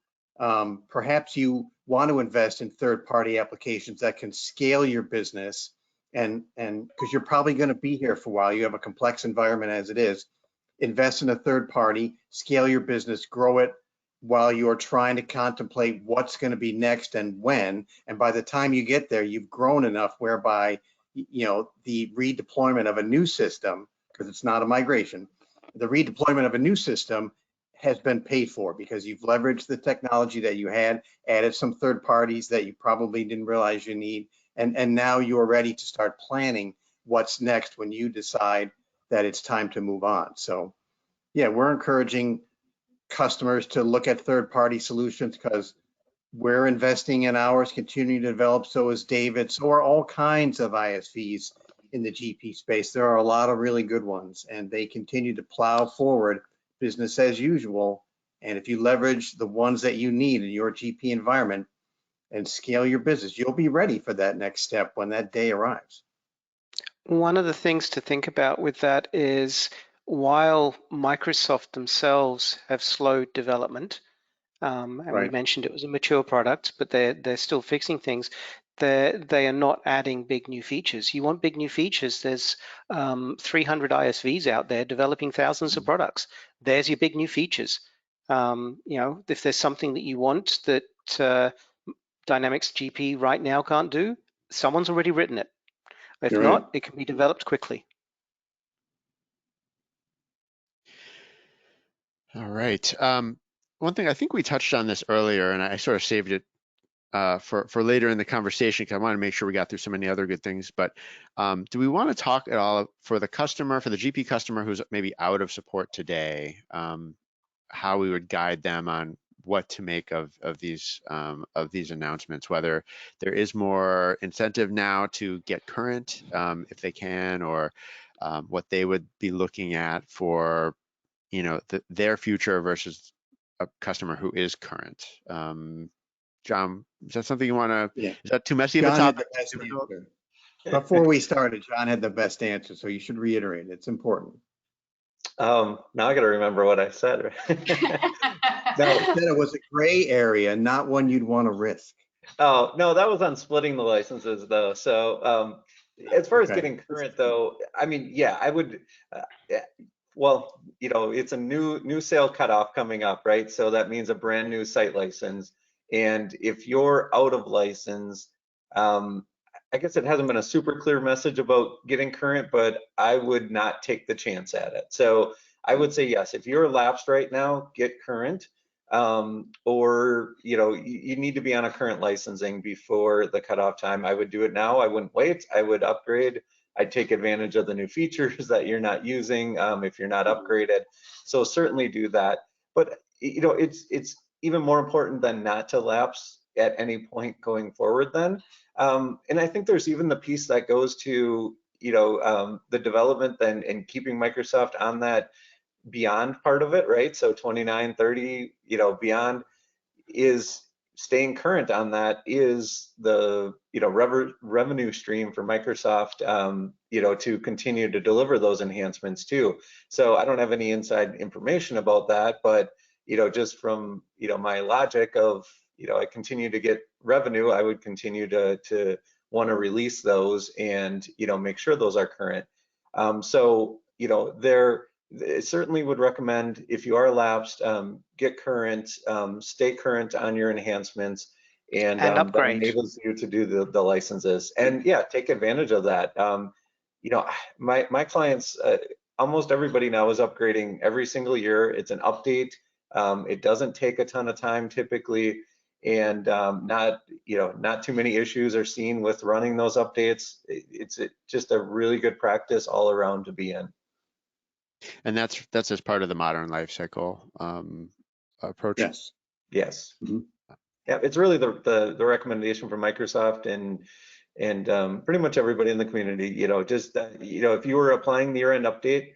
perhaps you want to invest in third-party applications that can scale your business. And because you're probably going to be here for a while, you have a complex environment as it is, invest in a third party, scale your business, grow it while you're trying to contemplate what's going to be next and when. And by the time you get there, you've grown enough whereby, the redeployment of a new system, because it's not a migration, the redeployment of a new system has been paid for because you've leveraged the technology that you had, added some third parties that you probably didn't realize you need. And now you're ready to start planning what's next when you decide that it's time to move on. So yeah, we're encouraging customers to look at third-party solutions because we're investing in ours, continuing to develop. So is David. So are all kinds of ISVs in the GP space. There are a lot of really good ones, and they continue to plow forward business as usual. And if you leverage the ones that you need in your GP environment, and scale your business, you'll be ready for that next step when that day arrives. One of the things to think about with that is while Microsoft themselves have slowed development, and Right. we mentioned it was a mature product, but they're still fixing things. They are not adding big new features. You want big new features. There's 300 ISVs out there developing thousands of products. There's your big new features. If there's something that you want that Dynamics GP right now can't do, someone's already written it. If You're not, right. it can be developed quickly. All right. One thing, I think we touched on this earlier, and I sort of saved it for later in the conversation because I want to make sure we got through so many other good things. But do we want to talk at all for the GP customer who's maybe out of support today, how we would guide them on what to make of these announcements, whether there is more incentive now to get current if they can, or what they would be looking at for their future versus a customer who is current. John, is that something you want to? Yeah. Is that too messy of a John had topic? the best answer. Before we started, John had the best answer, so you should reiterate. It's important. Now I got to remember what I said. No, I said it was a gray area, not one you'd want to risk. Oh, no, that was on splitting the licenses though. So as far as Okay. getting current though, I mean, yeah, I would, well, it's a new sale cutoff coming up, right? So that means a brand new site license. And if you're out of license, I guess it hasn't been a super clear message about getting current, but I would not take the chance at it. So I would say yes, if you're lapsed right now, get current. or you need to be on a current licensing before the cutoff time. I would do it now. I wouldn't wait. I would upgrade. I'd take advantage of the new features that you're not using if you're not upgraded. So certainly do that. But it's even more important than not to lapse at any point going forward then. And I think there's even the piece that goes to the development and keeping Microsoft on that beyond part of it, right? So 29, 30, beyond is staying current on that is the revenue stream for Microsoft, to continue to deliver those enhancements too. So I don't have any inside information about that, but just from my logic of I continue to get revenue, I would continue to want to release those and make sure those are current. So certainly would recommend if you are lapsed, get current, stay current on your enhancements, and that upgrade. enables you to do the licenses. And yeah, take advantage of that. My clients, almost everybody now is upgrading every single year. It's an update. It doesn't take a ton of time typically, and not too many issues are seen with running those updates. It's just a really good practice all around to be in. And that's as part of the modern life cycle approach. Yes. Yes. Mm-hmm. Yeah, it's really the recommendation from Microsoft and pretty much everybody in the community. Just if you were applying the year-end update,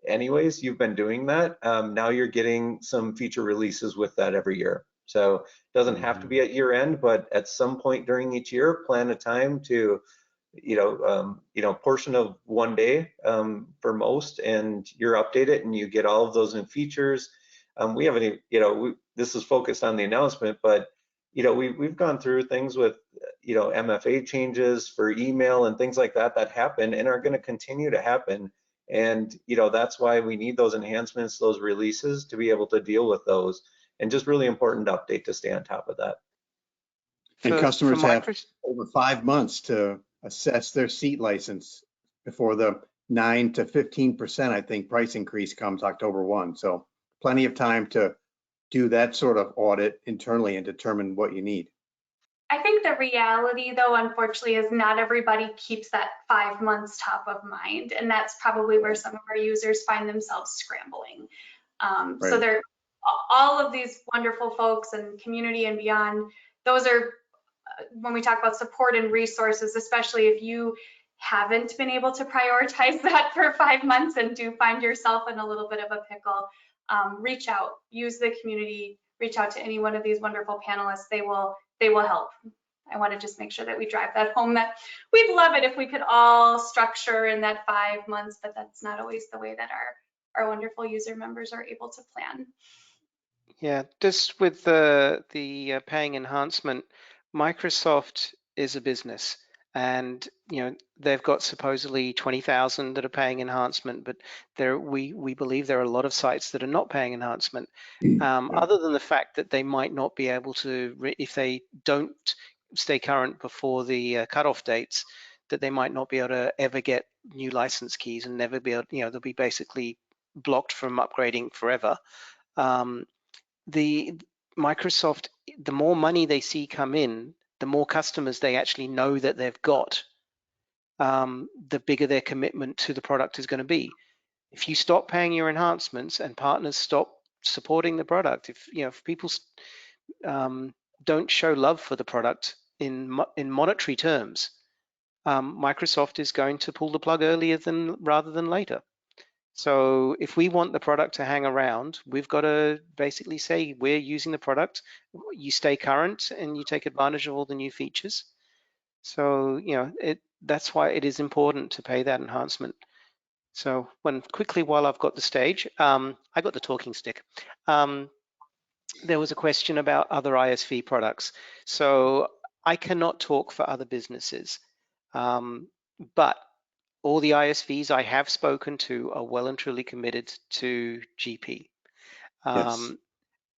anyways, you've been doing that. Now you're getting some feature releases with that every year. So it doesn't have to be at year-end, but at some point during each year, plan a time to portion of one day for most, and you're updated and you get all of those new features. We haven't, this is focused on the announcement, but we've gone through things with MFA changes for email and things like that happen and are going to continue to happen. And that's why we need those enhancements, those releases to be able to deal with those, and just really important to update to stay on top of that. And customers have over 5 months to assess their seat license before the 9 to 15%, I think, price increase comes October 1. So plenty of time to do that sort of audit internally and determine what you need. I think the reality, though, unfortunately, is not everybody keeps that 5 months top of mind. And that's probably where some of our users find themselves scrambling. Right. So they're all of these wonderful folks and community and beyond. Those are when we talk about support and resources, especially if you haven't been able to prioritize that for 5 months and do find yourself in a little bit of a pickle, reach out, use the community, reach out to any one of these wonderful panelists. They will help. I want to just make sure that we drive that home, that we'd love it if we could all structure in that 5 months, but that's not always the way that our wonderful user members are able to plan. Yeah, just with the paying enhancement, Microsoft is a business, and they've got supposedly 20,000 that are paying enhancement, but we believe there are a lot of sites that are not paying enhancement. Other than the fact that they might not be able to, if they don't stay current before the cutoff dates, that they might not be able to ever get new license keys and never be able, they'll be basically blocked from upgrading forever. The Microsoft, the more money they see come in, the more customers they actually know that they've got, the bigger their commitment to the product is going to be. If you stop paying your enhancements and partners stop supporting the product, if people don't show love for the product in monetary terms, Microsoft is going to pull the plug earlier rather than later. So if we want the product to hang around, we've got to basically say we're using the product, you stay current and you take advantage of all the new features. So, that's why it is important to pay that enhancement. So quickly while I've got the stage, I got the talking stick. There was a question about other ISV products. So I cannot talk for other businesses, but all the ISVs I have spoken to are well and truly committed to GP. Yes.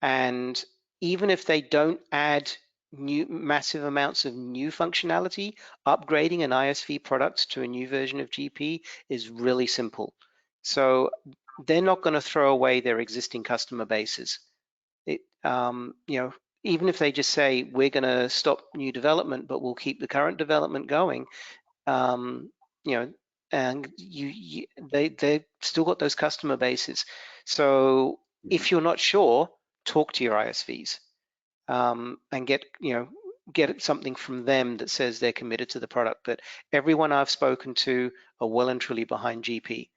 And even if they don't add massive amounts of new functionality, upgrading an ISV product to a new version of GP is really simple. So they're not going to throw away their existing customer bases. even if they just say we're going to stop new development, but we'll keep the current development going, and they've still got those customer bases. So if you're not sure, talk to your ISVs and get something from them that says they're committed to the product. But everyone I've spoken to are well and truly behind GP.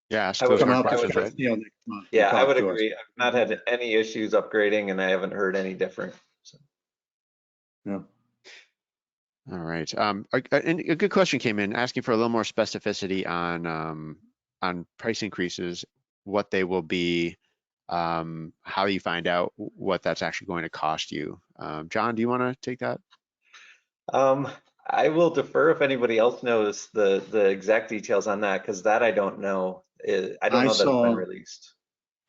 Yeah, ask I would- those hard I would- questions, right? Next month. Yeah, I Talk would to us. agree. I've not had any issues upgrading, and I haven't heard any different. So. Yeah. All right. And a good question came in asking for a little more specificity on price increases, what they will be, how you find out what that's actually going to cost you. John, do you want to take that? I will defer if anybody else knows the exact details on that, because that I don't know. I don't know that it's been released.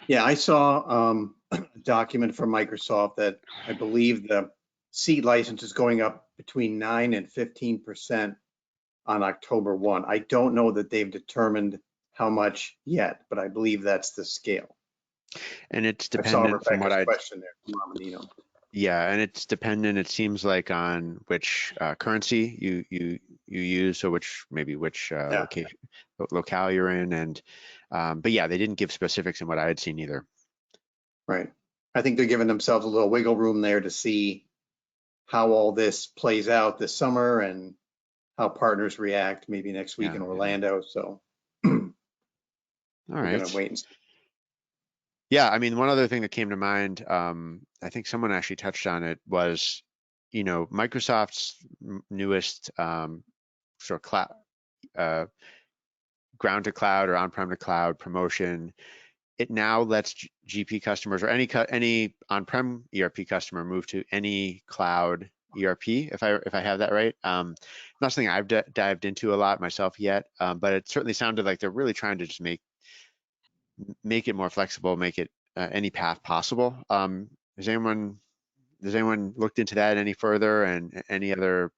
Yeah, I saw a document from Microsoft that I believe the seat license is going up between 9 and 15% on October 1. I don't know that they've determined how much yet, but I believe that's the scale. And it's I saw dependent from what Rebecca's I, question there from Ramadino. yeah, and it's dependent, it seems like, on which currency you use, so which location, locale you're in, and but yeah, they didn't give specifics in what I had seen either. Right. I think they're giving themselves a little wiggle room there to see how all this plays out this summer and how partners react maybe next week in Orlando. So all we're right. gonna wait and see. Yeah, I mean, one other thing that came to mind, I think someone actually touched on it, was, Microsoft's newest sort of cloud, ground to cloud or on-prem to cloud promotion. It now lets GP customers or any on-prem ERP customer move to any cloud ERP, if I have that right. Not something I've dived into a lot myself yet, but it certainly sounded like they're really trying to just make it more flexible, make it any path possible. Has anyone looked into that any further, and any other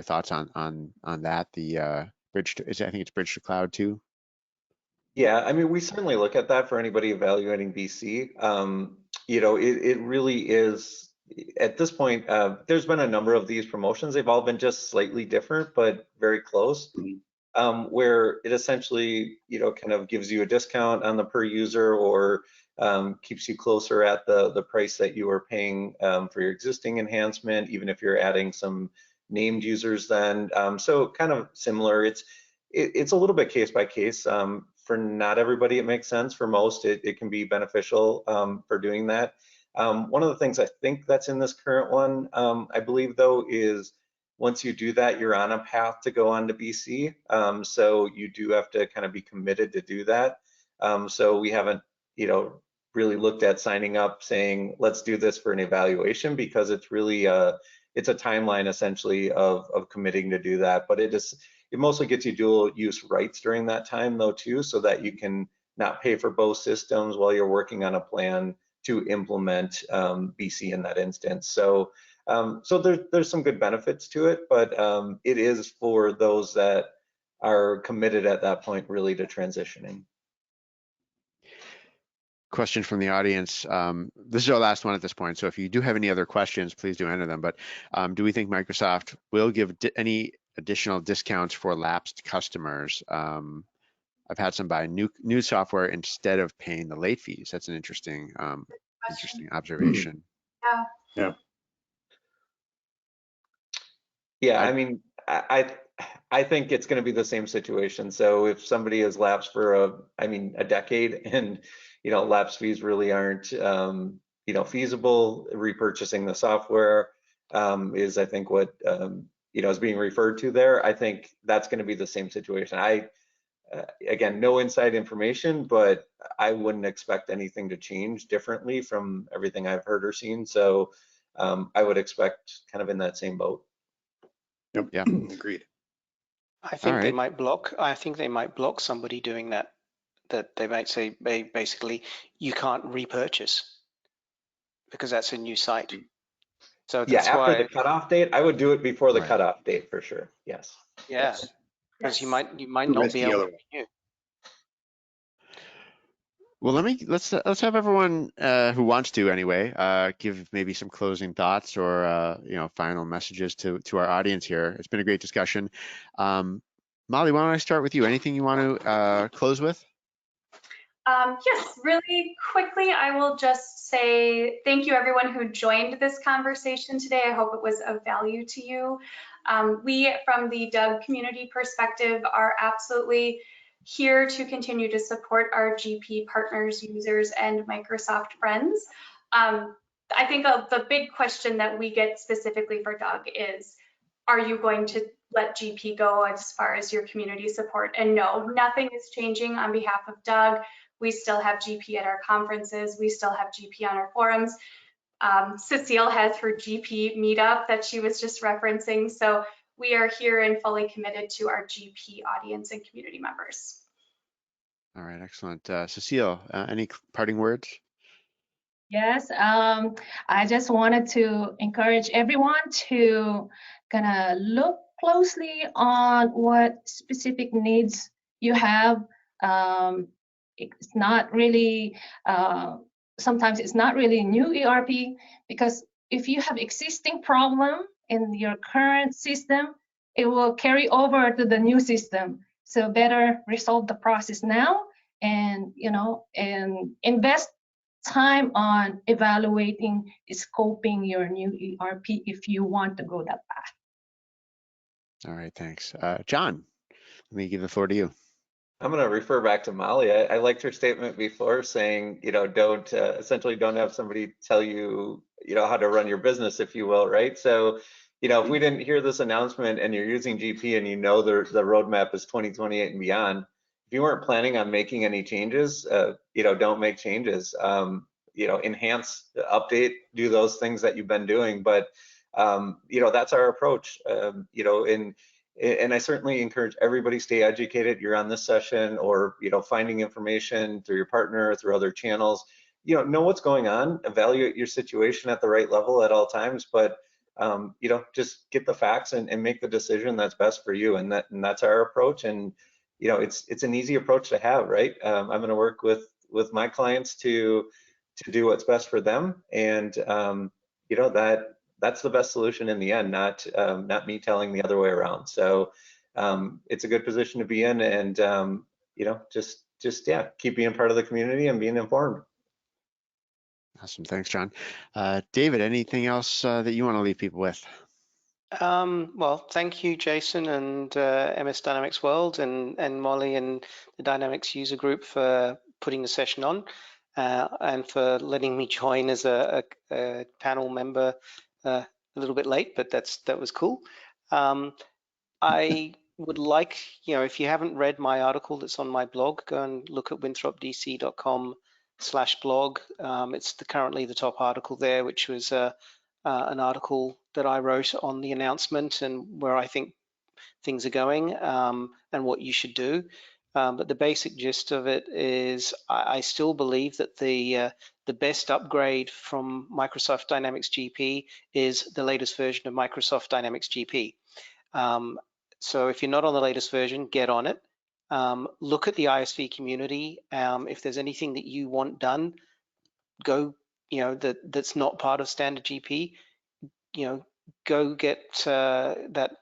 thoughts on that? The bridge to, I think it's bridge to cloud too. Yeah, I mean, we certainly look at that for anybody evaluating BC. It really is, at this point, there's been a number of these promotions. They've all been just slightly different, but very close, where it essentially, kind of gives you a discount on the per user, or keeps you closer at the price that you are paying for your existing enhancement, even if you're adding some named users then. So kind of similar. It's a little bit case by case. For not everybody, it makes sense. For most, it can be beneficial for doing that. One of the things I think that's in this current one, I believe though, is once you do that, you're on a path to go on to BC. So you do have to kind of be committed to do that. So we haven't, really looked at signing up saying, let's do this for an evaluation, because it's really it's a timeline essentially of committing to do that. But it mostly gets you dual use rights during that time though too, so that you can not pay for both systems while you're working on a plan to implement BC in that instance. So there's some good benefits to it, but it is for those that are committed at that point really to transitioning. Question from the audience. This is our last one at this point, so if you do have any other questions, please do enter them. But do we think Microsoft will give any additional discounts for lapsed customers? I've had some buy new software instead of paying the late fees. That's an interesting observation. Yeah. Yeah, I mean, I think it's going to be the same situation. So if somebody has lapsed for a decade, and lapse fees really aren't feasible, repurchasing the software is, I think, what is being referred to there. I think that's going to be the same situation. Again, no inside information, but I wouldn't expect anything to change differently from everything I've heard or seen. So I would expect kind of in that same boat. Yep. Yeah. Agreed. I think they might block. I think they might block somebody doing that. That they might say, basically, you can't repurchase because that's a new site. So that's after the cutoff date, I would do it before the cutoff date for sure. Yes. Yeah, because you might not be Risky able to otherwise. renew. Well, let's have everyone who wants to anyway give maybe some closing thoughts or final messages to our audience here. It's been a great discussion. Molly, why don't I start with you? Anything you want to close with? Yes, really quickly, I will just say thank you everyone who joined this conversation today. I hope it was of value to you. We, from the Doug community perspective, are absolutely here to continue to support our GP partners, users, and Microsoft friends. I think the big question that we get specifically for Doug is, are you going to let GP go as far as your community support? And no, nothing is changing on behalf of Doug. We still have GP at our conferences. We still have GP on our forums. Cecile has her GP meetup that she was just referencing. So we are here and fully committed to our GP audience and community members. All right, excellent. Cecile, any parting words? Yes, I just wanted to encourage everyone to kind of look closely on what specific needs you have. It's not really, sometimes it's not really new ERP, because if you have existing problem in your current system, it will carry over to the new system. So better resolve the process now and, and invest time on evaluating, scoping your new ERP if you want to go that path. All right, thanks. John, let me give the floor to you. I'm going to refer back to Molly. I liked her statement before saying, don't essentially don't have somebody tell you, how to run your business, if you will, right? So, if we didn't hear this announcement and you're using GP and the roadmap is 2028 and beyond, if you weren't planning on making any changes, don't make changes. Enhance, update, do those things that you've been doing. But, that's our approach, and I certainly encourage everybody stay educated. You're on this session or, finding information through your partner, through other channels, know what's going on, evaluate your situation at the right level at all times, but, just get the facts and make the decision that's best for you. And that's our approach. And, it's an easy approach to have, right? I'm going to work with my clients to do what's best for them. And, that's the best solution in the end, not me telling the other way around. So it's a good position to be in, and just keep being part of the community and being informed. Awesome, thanks, John. David, anything else that you want to leave people with? Well, thank you, Jason, and MS Dynamics World, and Molly and the Dynamics user group for putting the session on, and for letting me join as a panel member a little bit late, but that was cool. I would like, if you haven't read my article that's on my blog, go and look at winthropdc.com/blog. It's currently the top article there, which was an article that I wrote on the announcement and where I think things are going, and what you should do. But the basic gist of it is I still believe that the best upgrade from Microsoft Dynamics GP is the latest version of Microsoft Dynamics GP. So if you're not on the latest version, get on it. Look at the ISV community. If there's anything that you want done, go, that's not part of standard GP, go get that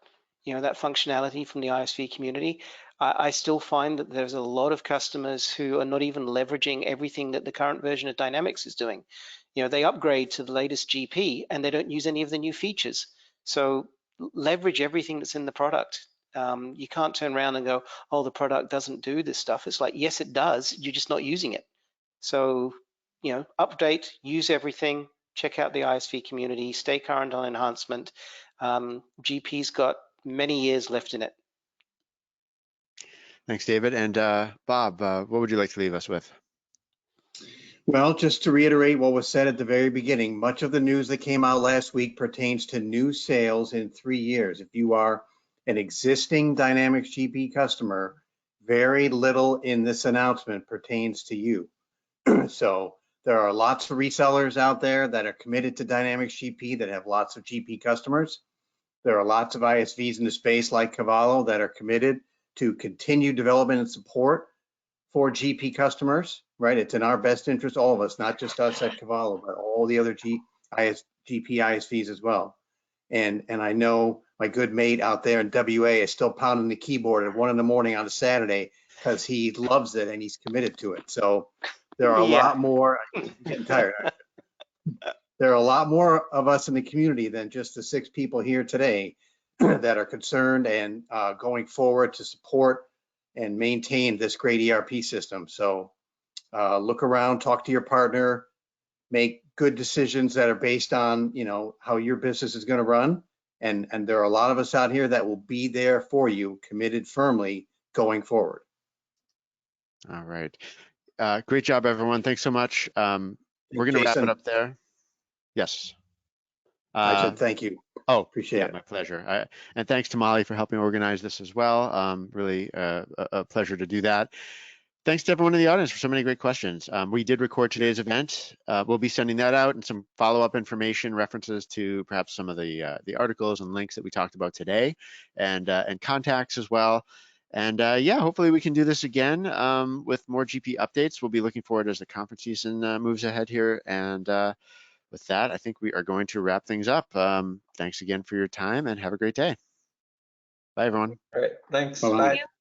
functionality from the ISV community. I still find that there's a lot of customers who are not even leveraging everything that the current version of Dynamics is doing. They upgrade to the latest GP and they don't use any of the new features. So leverage everything that's in the product. You can't turn around and go, oh, the product doesn't do this stuff. It's like, yes, it does. You're just not using it. So, update, use everything, check out the ISV community, stay current on enhancement. GP's got many years left in it. Thanks, David. And Bob, what would you like to leave us with? Well, just to reiterate what was said at the very beginning, much of the news that came out last week pertains to new sales in 3 years. If you are an existing Dynamics GP customer, very little in this announcement pertains to you. So there are lots of resellers out there that are committed to Dynamics GP that have lots of GP customers. There are lots of ISVs in the space like Cavallo that are committed to continue development and support for GP customers, right? It's in our best interest, all of us, not just us at Cavallo, but all the other GP ISVs as well. And I know my good mate out there in WA is still pounding the keyboard at 1 in the morning on a Saturday because he loves it and he's committed to it. So there are a lot more, I'm getting tired. There are a lot more of us in the community than just the 6 people here today that are concerned and going forward to support and maintain this great ERP system. So look around, talk to your partner, make good decisions that are based on, you know, how your business is going to run. And there are a lot of us out here that will be there for you, committed firmly going forward. All right. Great job, everyone. Thanks so much. We're going to wrap it up there. Yes. I said thank you. Oh, appreciate it. My pleasure. And thanks to Molly for helping organize this as well. Really a pleasure to do that. Thanks to everyone in the audience for so many great questions. We did record today's event. We'll be sending that out and some follow-up information, references to perhaps some of the articles and links that we talked about today, and contacts as well. And yeah, hopefully we can do this again with more GP updates. We'll be looking forward as the conference season moves ahead here. And with that, I think we are going to wrap things up. Thanks again for your time and have a great day. Bye, everyone. All right, thanks. Bye-bye. Bye. Thank you.